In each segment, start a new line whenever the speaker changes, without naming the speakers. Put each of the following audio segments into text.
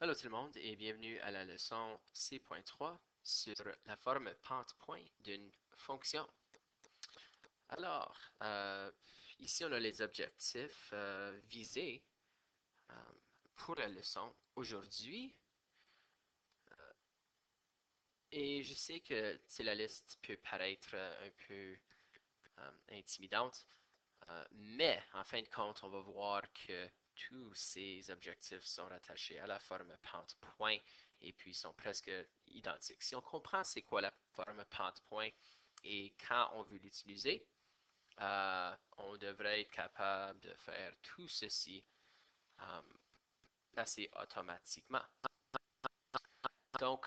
Allô tout le monde et bienvenue à la leçon C.3 sur la forme pente-point d'une fonction. Alors, ici on a les objectifs visés euh, pour la leçon aujourd'hui. Et je sais que la liste peut paraître un peu intimidante, mais en fin de compte, on va voir que tous ces objectifs sont rattachés à la forme pente-point et puis sont presque identiques. Si on comprend c'est quoi la forme pente-point et quand on veut l'utiliser, on devrait être capable de faire tout ceci euh, assez automatiquement. Donc,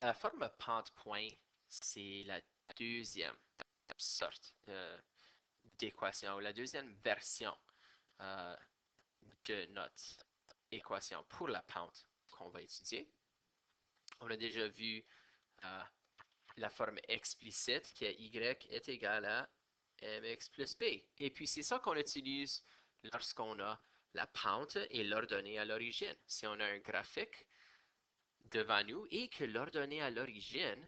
la forme pente-point, c'est la deuxième sorte d'équation, ou la deuxième version euh, de notre équation pour la pente qu'on va étudier. On a déjà vu euh, la forme explicite qui est y est égal à mx plus b. Et puis c'est ça qu'on utilise lorsqu'on a la pente et l'ordonnée à l'origine. Si on a un graphique devant nous et que l'ordonnée à l'origine,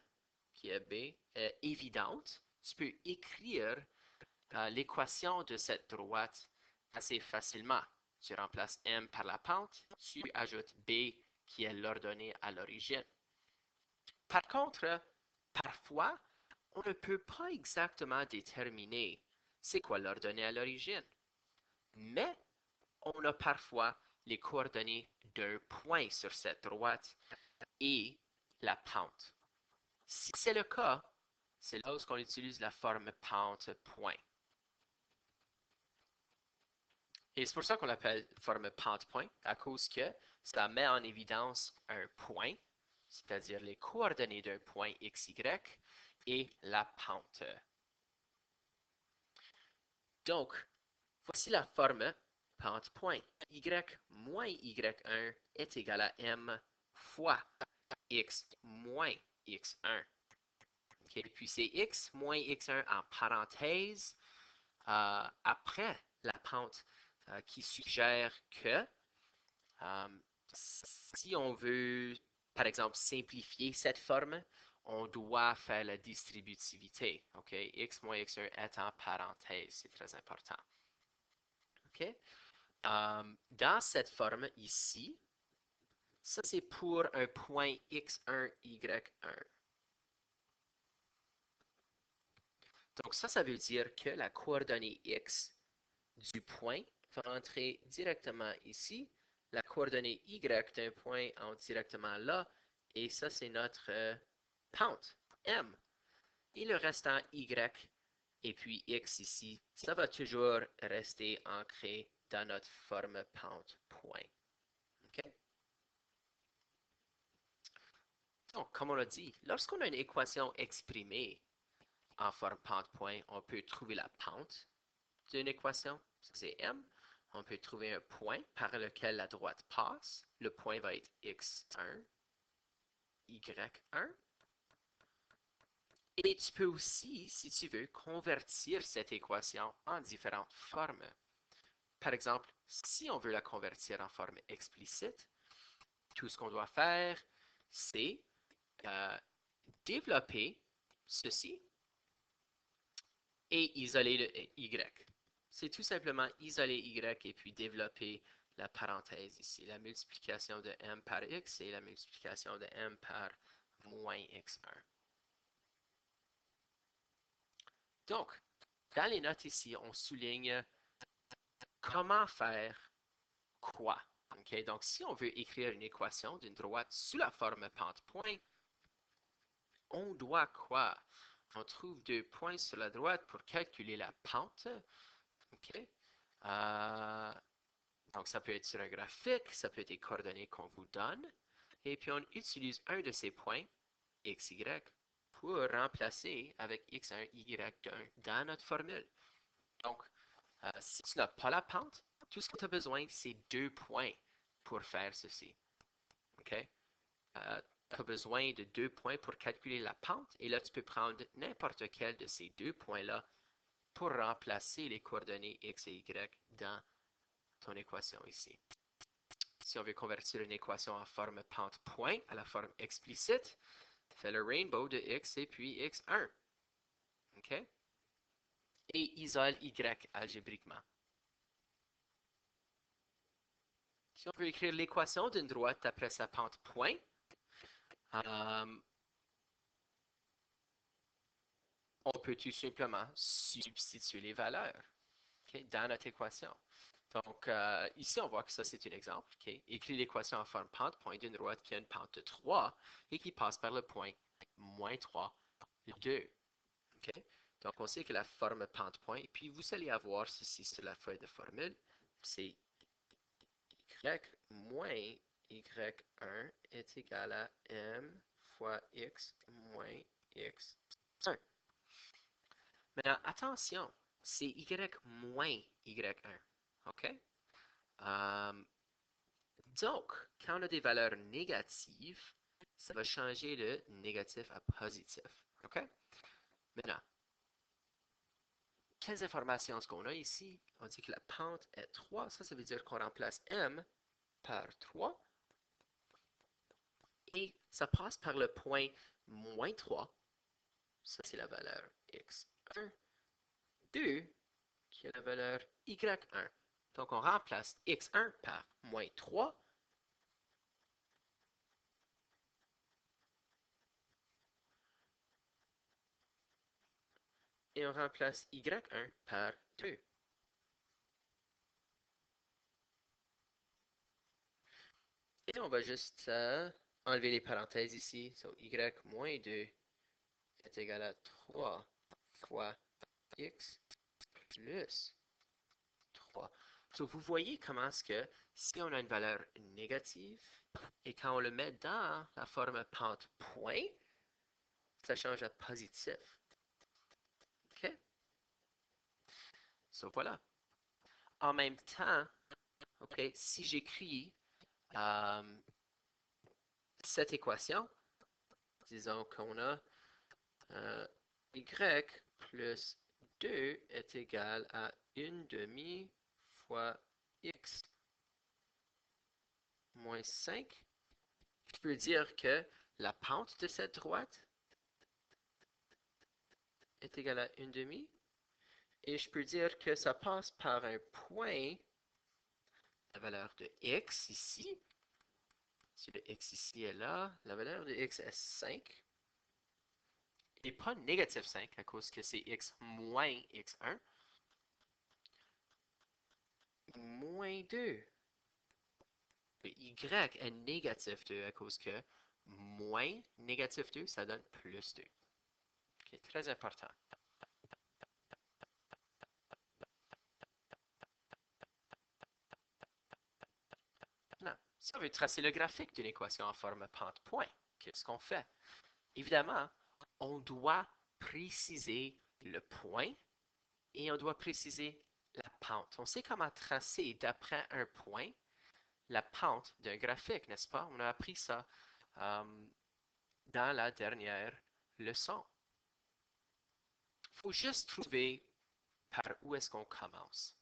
qui est b, est évidente, tu peux écrire l'équation de cette droite assez facilement. Tu remplaces m par la pente, tu ajoutes b qui est l'ordonnée à l'origine. Par contre, parfois, on ne peut pas exactement déterminer c'est quoi l'ordonnée à l'origine, mais on a parfois les coordonnées d'un point sur cette droite et la pente. Si c'est le cas, c'est là où on utilise la forme pente-point. Et c'est pour ça qu'on l'appelle forme pente-point, à cause que ça met en évidence un point, c'est-à-dire les coordonnées d'un point xy et la pente. Donc, voici la forme pente-point. Y moins y1 est égal à m fois x moins x1. Okay? Puis c'est x moins x1 en parenthèse après la pente qui suggère que si on veut, par exemple, simplifier cette forme, on doit faire la distributivité. Okay? X moins x1 est en parenthèse, c'est très important. Okay? Dans cette forme ici, ça c'est pour un point x1, y1. Donc ça veut dire que la coordonnée x du point va entrer directement ici. La coordonnée y d'un point entre directement là. Et ça, c'est notre pente, m. Et le restant y et puis x ici, ça va toujours rester ancré dans notre forme pente point. Okay? Donc, comme on l'a dit, lorsqu'on a une équation exprimée en forme pente-point, on peut trouver la pente d'une équation, c'est m. On peut trouver un point par lequel la droite passe. Le point va être x1, y1. Et tu peux aussi, si tu veux, convertir cette équation en différentes formes. Par exemple, si on veut la convertir en forme explicite, tout ce qu'on doit faire, c'est développer ceci et isoler le y. C'est tout simplement isoler y et puis développer la parenthèse ici, la multiplication de m par x et la multiplication de m par moins x1. Donc, dans les notes ici, on souligne comment faire quoi. Okay? Donc, si on veut écrire une équation d'une droite sous la forme pente-point, on doit quoi? On trouve deux points sur la droite pour calculer la pente. Okay? Donc, ça peut être sur un graphique, ça peut être des coordonnées qu'on vous donne. Et puis, on utilise un de ces points, x, y, pour remplacer avec x1, y1 dans notre formule. Donc, si tu n'as pas la pente, tout ce que tu as besoin, c'est deux points pour faire ceci. OK? Tu as besoin de deux points pour calculer la pente. Et là, tu peux prendre n'importe quel de ces deux points-là pour remplacer les coordonnées x et y dans ton équation ici. Si on veut convertir une équation en forme pente-point à la forme explicite, fait le rainbow de x et puis x1. OK? Et isole y algébriquement. Si on veut écrire l'équation d'une droite après sa pente point, on peut tout simplement substituer les valeurs, okay, dans notre équation. Donc, ici, on voit que ça, c'est un exemple. Okay? Écrit l'équation en forme pente point d'une droite qui a une pente de 3 et qui passe par le point moins 3, 2. Okay? Donc, on sait que la forme pente point, et puis vous allez avoir ceci sur la feuille de formule, c'est y moins y1 est égal à m fois x moins x1. Maintenant, attention, c'est y moins y1. OK? Donc, quand on a des valeurs négatives, ça va changer de négatif à positif. OK? Maintenant, quelles informations est-ce qu'on a ici? On dit que la pente est 3. Ça veut dire qu'on remplace m par 3. Et ça passe par le point moins 3. Ça, c'est la valeur x1. 2, qui est la valeur y1. Donc, on remplace x1 par moins 3. Et on remplace y1 par 2. Et on va juste enlever les parenthèses ici. So, y moins 2 est égal à 3 fois x plus 3. So, vous voyez comment est-ce que si on a une valeur négative et quand on le met dans la forme pente point, ça change à positif. OK? So, voilà. En même temps, OK, si j'écris cette équation, disons qu'on a y plus 2 est égal à 1 demi fois x moins 5. Je peux dire que la pente de cette droite est égale à 1 demi. Et je peux dire que ça passe par un point, la valeur de x ici. Si le x ici est là, la valeur de x est 5. Et pas négatif 5 à cause que c'est x moins x1. Moins 2. Le y est négatif 2 à cause que moins négatif 2, ça donne plus 2. Okay, très important. Maintenant, si on veut tracer le graphique d'une équation en forme pente-point, qu'est-ce qu'on fait? Évidemment, on doit préciser le point et on doit préciser la pente. On sait comment tracer d'après un point la pente d'un graphique, n'est-ce pas? On a appris ça dans la dernière leçon. Il faut juste trouver par où est-ce qu'on commence.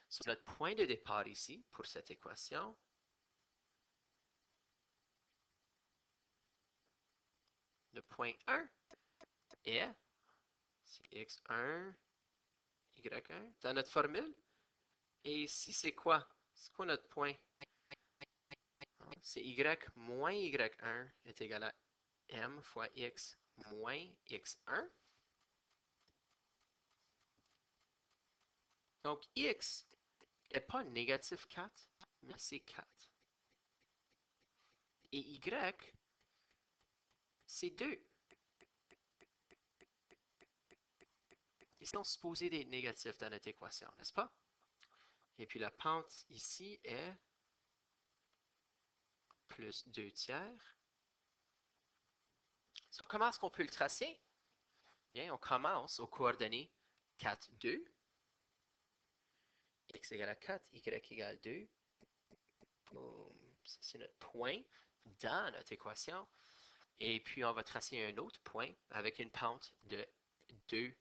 Sur notre point de départ ici, pour cette équation, le point 1 est x1, y1 dans notre formule. Et ici, c'est quoi? C'est quoi notre point? C'est y moins y1 est égal à m fois x moins x1. Donc, x n'est pas négatif 4, mais c'est 4. Et y, c'est 2. Ils sont supposés être négatifs dans notre équation, n'est-ce pas? Et puis la pente ici est plus 2 tiers. So, comment est-ce qu'on peut le tracer? Bien, on commence aux coordonnées 4, 2. X égale à 4, Y égale 2. C'est notre point dans notre équation. Et puis, on va tracer un autre point avec une pente de 2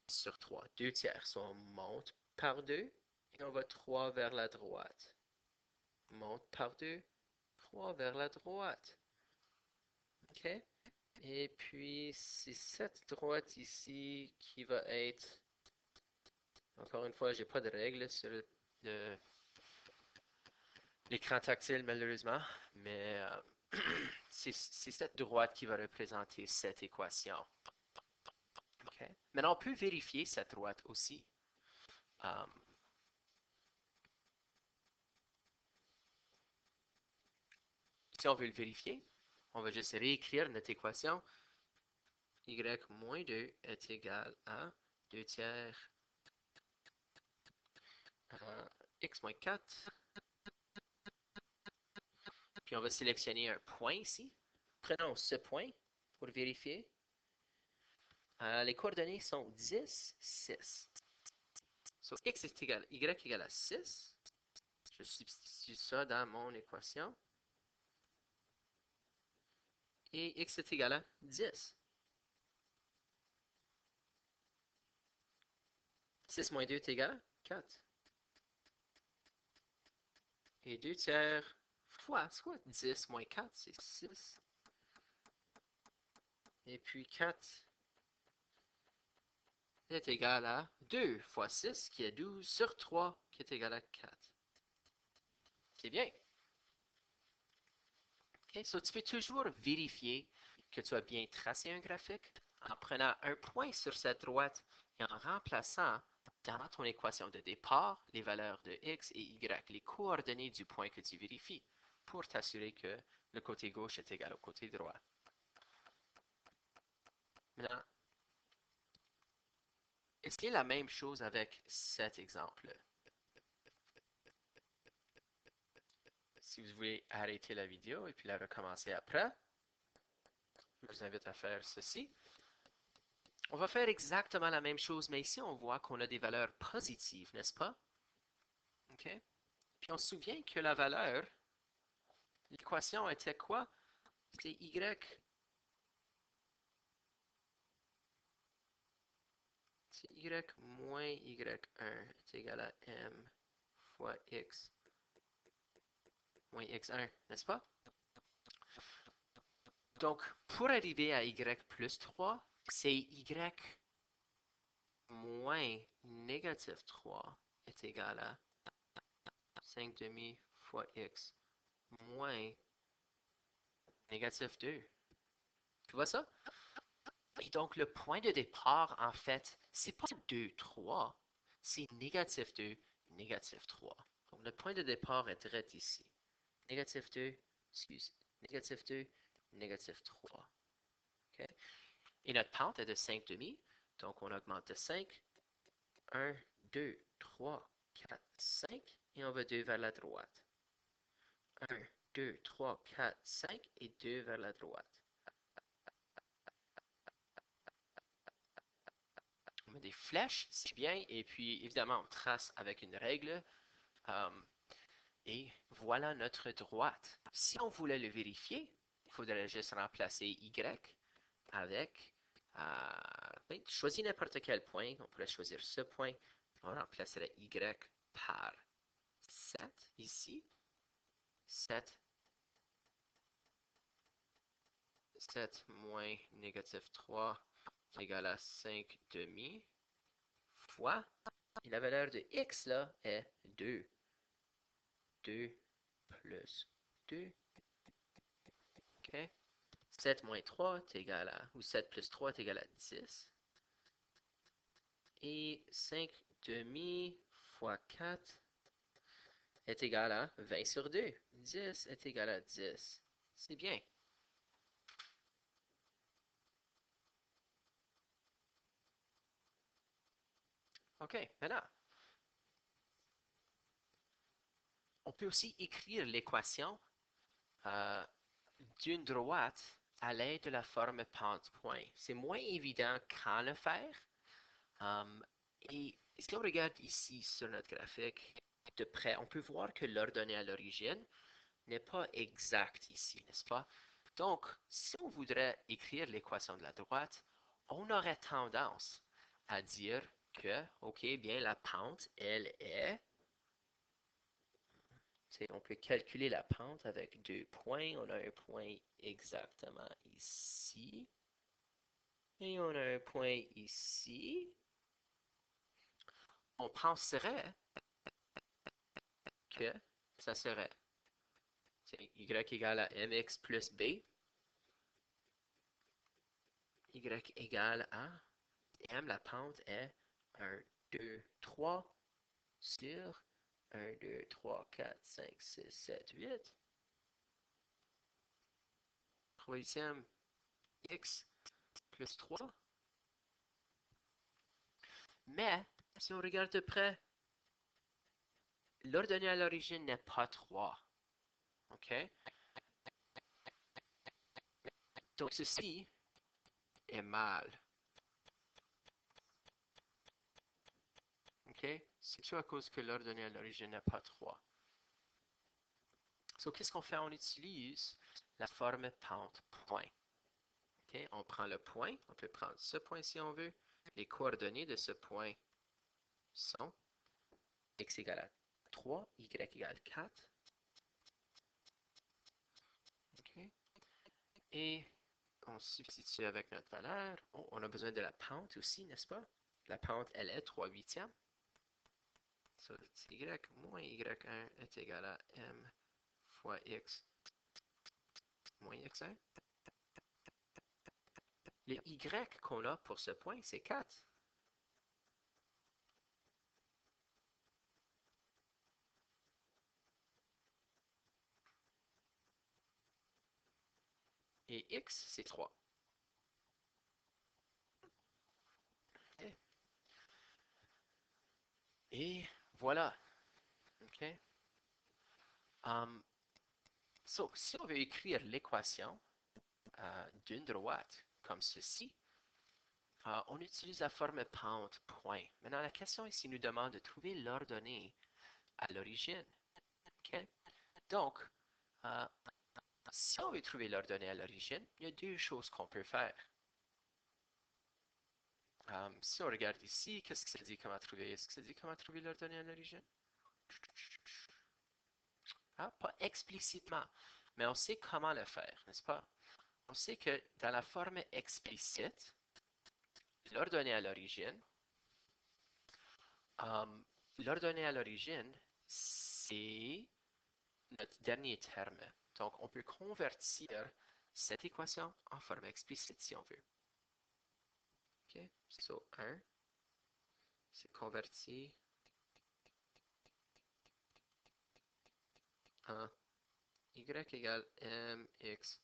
sur 3, 2 tiers. So, on monte par 2 et on va 3 vers la droite. monte par 2, 3 vers la droite. OK? Et puis, c'est cette droite ici qui va être... Encore une fois, j'ai pas de règle sur l'écran tactile, malheureusement, mais c'est cette droite qui va représenter cette équation. OK? Maintenant, on peut vérifier cette droite aussi. Um, si on veut le vérifier, on va juste réécrire notre équation. Y moins 2 est égal à 2 tiers x moins 4. Puis on va sélectionner un point ici. Prenons ce point pour vérifier. Les coordonnées sont 10, 6. So, y égale à 6. Je substitue ça dans mon équation. Et x est égal à 10. 6 moins 2 est égal à 4. Et 2 tiers fois, c'est quoi 10 moins 4? C'est 6. Et puis 4 est égal à 2 fois 6, qui est 12, sur 3, qui est égal à 4. C'est bien. Okay, so tu peux toujours vérifier que tu as bien tracé un graphique en prenant un point sur cette droite et en remplaçant dans ton équation de départ les valeurs de x et y, les coordonnées du point que tu vérifies, pour t'assurer que le côté gauche est égal au côté droit. Maintenant, est-ce qu'il y a la même chose avec cet exemple? Si vous voulez arrêter la vidéo et puis la recommencer après, je vous invite à faire ceci. On va faire exactement la même chose, mais ici, on voit qu'on a des valeurs positives, n'est-ce pas? OK? Puis on se souvient que la valeur, l'équation était quoi? C'était y. C'est y moins y1 est égal à m fois x moins x1, n'est-ce pas? Donc, pour arriver à y plus 3, c'est y moins négatif 3 est égal à 5 demi fois x moins négatif 2. Tu vois ça? Et donc, le point de départ, en fait, c'est pas 2, 3, c'est négatif 2, négatif 3. Donc, le point de départ est direct ici. Négatif 2, excuse, négatif 2, négatif 3. Okay? Et notre pente est de 5 demi, donc on augmente de 5. 1, 2, 3, 4, 5, et on va 2 vers la droite. 1, 2, 3, 4, 5, et 2 vers la droite. On met des flèches, c'est bien, et puis évidemment on trace avec une règle, et voilà notre droite. Si on voulait le vérifier, il faudrait juste remplacer y avec, choisis n'importe quel point, on pourrait choisir ce point, on remplacerait y par 7 ici, 7 moins négatif 3 égale à 5 demi fois, et la valeur de x là est 2. 2 plus 2. OK? 7 moins 3 est égal à, ou 7 plus 3 est égal à 10. Et 5 demi fois 4 est égal à 20 sur 2. 10 est égal à 10. C'est bien. OK, maintenant, on peut aussi écrire l'équation d'une droite à l'aide de la forme pente-point. C'est moins évident quand le faire. Et si on regarde ici sur notre graphique de près, on peut voir que l'ordonnée à l'origine n'est pas exacte ici, n'est-ce pas? Donc, si on voudrait écrire l'équation de la droite, on aurait tendance à dire que, OK, bien, la pente, elle est On peut calculer la pente avec 2 points. On a un point exactement ici. Et on a un point ici. On penserait que ça serait y égale à mx plus b. Y égale à m, la pente est 1, 2, 3 sur 1, 2, 3, 4, 5, 6, 7, 8. Troisième x plus 3. Mais, si on regarde de près, l'ordonnée à l'origine n'est pas 3. OK? Donc, ceci est mal. OK? C'est tout à cause que l'ordonnée à l'origine n'est pas 3. Donc, qu'est-ce qu'on fait? On utilise la forme pente-point. OK? On prend le point. On peut prendre ce point si on veut. Les coordonnées de ce point sont x égale à 3, y égale 4. OK? Et on substitue avec notre valeur. Oh, on a besoin de la pente aussi, n'est-ce pas? La pente, elle est 3/8. So, y moins y1 est égal à m fois x moins x1. Le y qu'on a pour ce point, c'est 4. Et x, c'est 3. Okay. Et voilà. OK? So, si on veut écrire l'équation d'une droite comme ceci, on utilise la forme pente-point. Maintenant, la question ici nous demande de trouver l'ordonnée à l'origine. Okay? Donc, si on veut trouver l'ordonnée à l'origine, il y a deux choses qu'on peut faire. Si on regarde ici, qu'est-ce que ça dit comment trouver? Est-ce que ça dit comment trouver l'ordonnée à l'origine? Pas explicitement, mais on sait comment le faire, n'est-ce pas? On sait que dans la forme explicite, l'ordonnée à l'origine, l'ordonnée à l'origine, c'est notre dernier terme. Donc, on peut convertir cette équation en forme explicite si on veut. OK? So, 1, c'est converti en y égale mx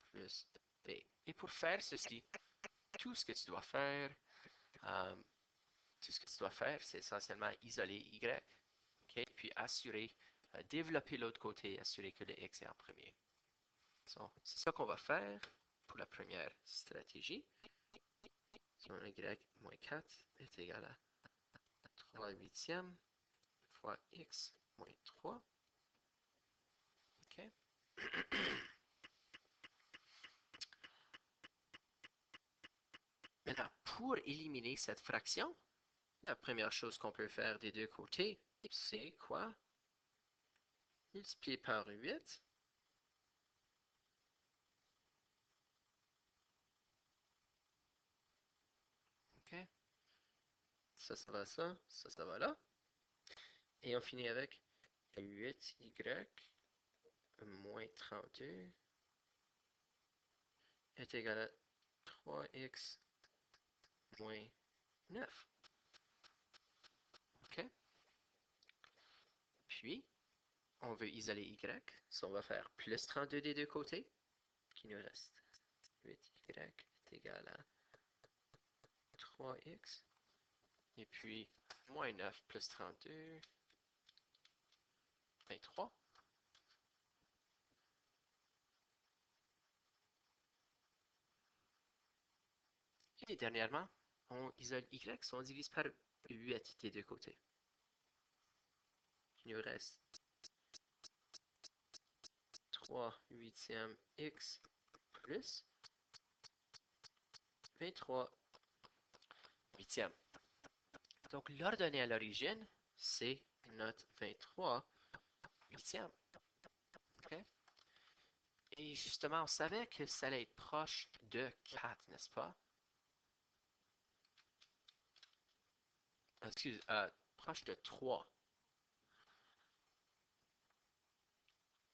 plus b. Et pour faire ceci, tout ce que tu dois faire, euh, c'est essentiellement isoler y, okay? Puis assurer, développer l'autre côté, assurer que le x est en premier. So, c'est ça qu'on va faire pour la première stratégie. So, y moins 4 est égal à 3/8 fois x moins 3. OK? Maintenant, pour éliminer cette fraction, la première chose qu'on peut faire des deux côtés, c'est quoi? Multiplier par 8. OK? Ça va ça va là. Et on finit avec 8y moins 32 est égal à 3x moins 9. OK? Puis, on veut isoler y. So, on va faire plus 32 des deux côtés. Qui nous reste 8y est égal à 3x. Et puis, moins 9 plus 32, 23. Et dernièrement, on isole y, so on divise par 8 des deux côtés. Il nous reste 3/8 x plus 23/8. Donc, l'ordonnée à l'origine, c'est notre 23/8. huitième. OK? Et justement, on savait que ça allait être proche de 4, n'est-ce pas? Excuse, proche de 3.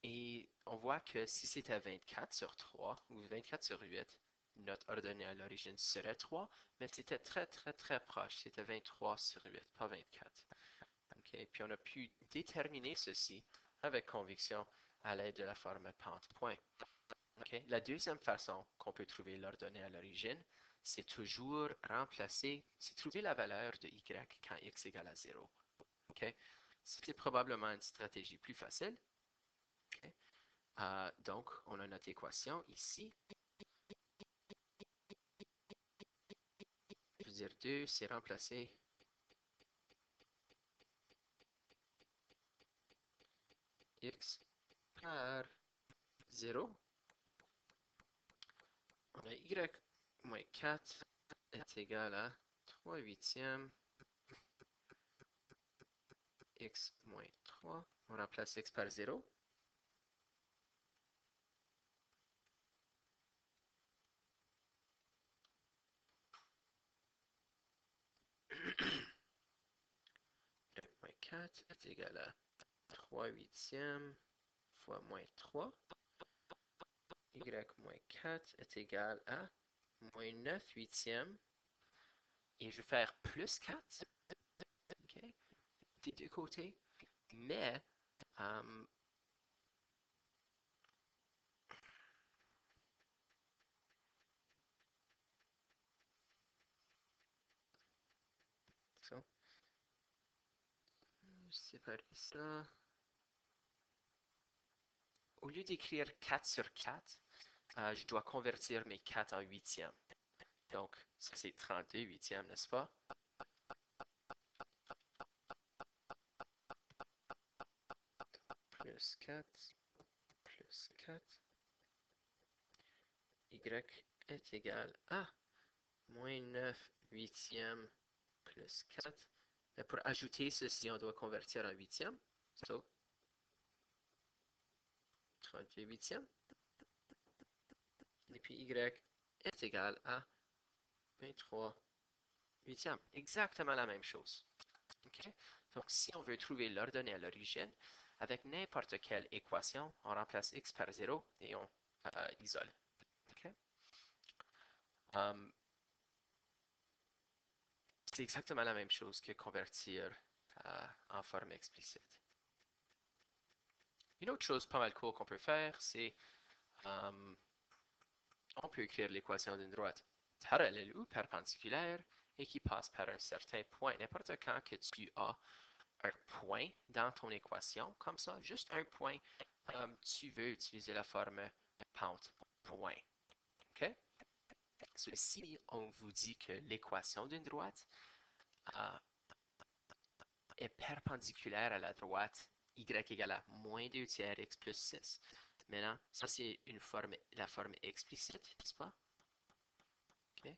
Et on voit que si c'était 24 sur 3 ou 24 sur 8, notre ordonnée à l'origine serait 3, mais c'était très, très, très proche. C'était 23 sur 8, pas 24. Okay? Puis on a pu déterminer ceci avec conviction à l'aide de la forme pente-point. Okay? La deuxième façon qu'on peut trouver l'ordonnée à l'origine, c'est toujours remplacer, c'est trouver la valeur de y quand x égale à 0. Okay? C'est probablement une stratégie plus facile. Okay? Donc, on a notre équation ici. Je veux dire 2, c'est remplacé x par 0. On a y moins 4 est égal à 3 huitièmes x moins 3. On remplace x par 0. Y moins 4 est égal à 3 huitièmes fois moins 3. Y moins 4 est égal à moins 9 huitièmes. Et je vais faire plus 4, okay, des deux côtés. Mais, um, so, séparer ça. Au lieu d'écrire 4 sur 4, je dois convertir mes 4 en huitièmes. Donc, ça c'est 32 huitièmes, n'est-ce pas? Plus 4, plus 4. Y est égal à moins 9 huitièmes plus 4. Et pour ajouter ceci, on doit convertir en huitièmes. So, 32 huitièmes. Et puis y est égal à 23 huitièmes. Exactement la même chose. Okay? Donc, si on veut trouver l'ordonnée à l'origine, avec n'importe quelle équation, on remplace x par 0 et on isole. Okay? C'est exactement la même chose que convertir en forme explicite. Une autre chose pas mal cool qu'on peut faire, c'est on peut écrire l'équation d'une droite parallèle ou perpendiculaire et qui passe par un certain point. N'importe quand que tu as un point dans ton équation, comme ça, juste un point, tu veux utiliser la forme pente-point. OK? So, si on vous dit que l'équation d'une droite est perpendiculaire à la droite y égale à moins 2 tiers x plus 6. Maintenant, ça c'est la forme explicite, n'est-ce pas? Okay.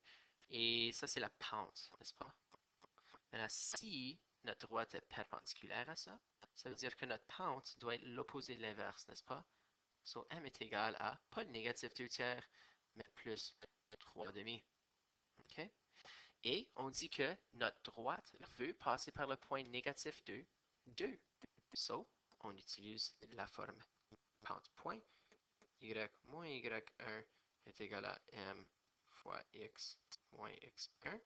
Et ça c'est la pente, n'est-ce pas? Maintenant, si notre droite est perpendiculaire à ça, ça veut dire que notre pente doit être l'opposé de l'inverse, n'est-ce pas? So m est égal à, pas le négatif 2 tiers, mais plus 3 demi. Okay? Et on dit que notre droite veut passer par le point négatif 2, 2. So, on utilise la forme pente-point. Y moins y1 est égal à m fois x moins x1.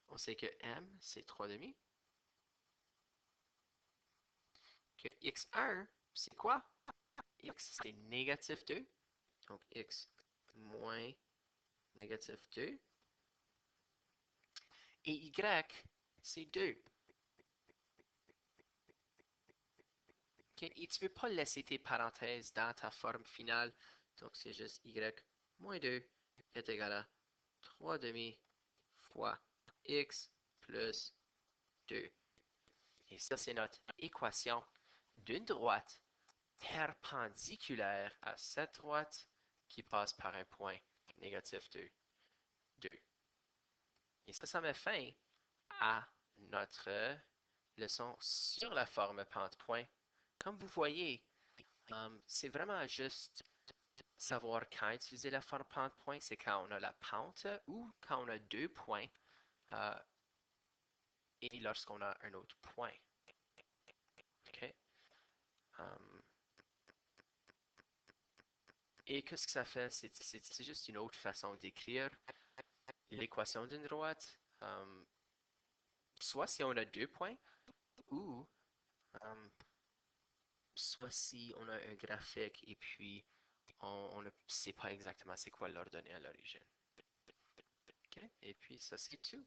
On sait que m, c'est 3 demi. Que x1, c'est quoi? X, c'est négatif 2. Donc, x moins négatif 2. Et y, c'est 2. Okay? Et tu ne veux pas laisser tes parenthèses dans ta forme finale. Donc, c'est juste y moins 2 est égal à 3 demi fois x plus 2. Et ça, c'est notre équation d'une droite perpendiculaire à cette droite qui passe par un point négatif 2, 2. Et ça met fin à notre leçon sur la forme pente-point. comme vous voyez, c'est vraiment juste savoir quand utiliser la forme pente-point, c'est quand on a la pente ou quand on a deux points euh, et lorsqu'on a un autre point. OK? Um, et qu'est-ce que ça fait? C'est juste une autre façon d'écrire l'équation d'une droite. Soit si on a deux points ou um, soit si on a un graphique et puis on ne sait pas exactement c'est quoi l'ordonnée à l'origine. OK? Et puis ça, c'est tout.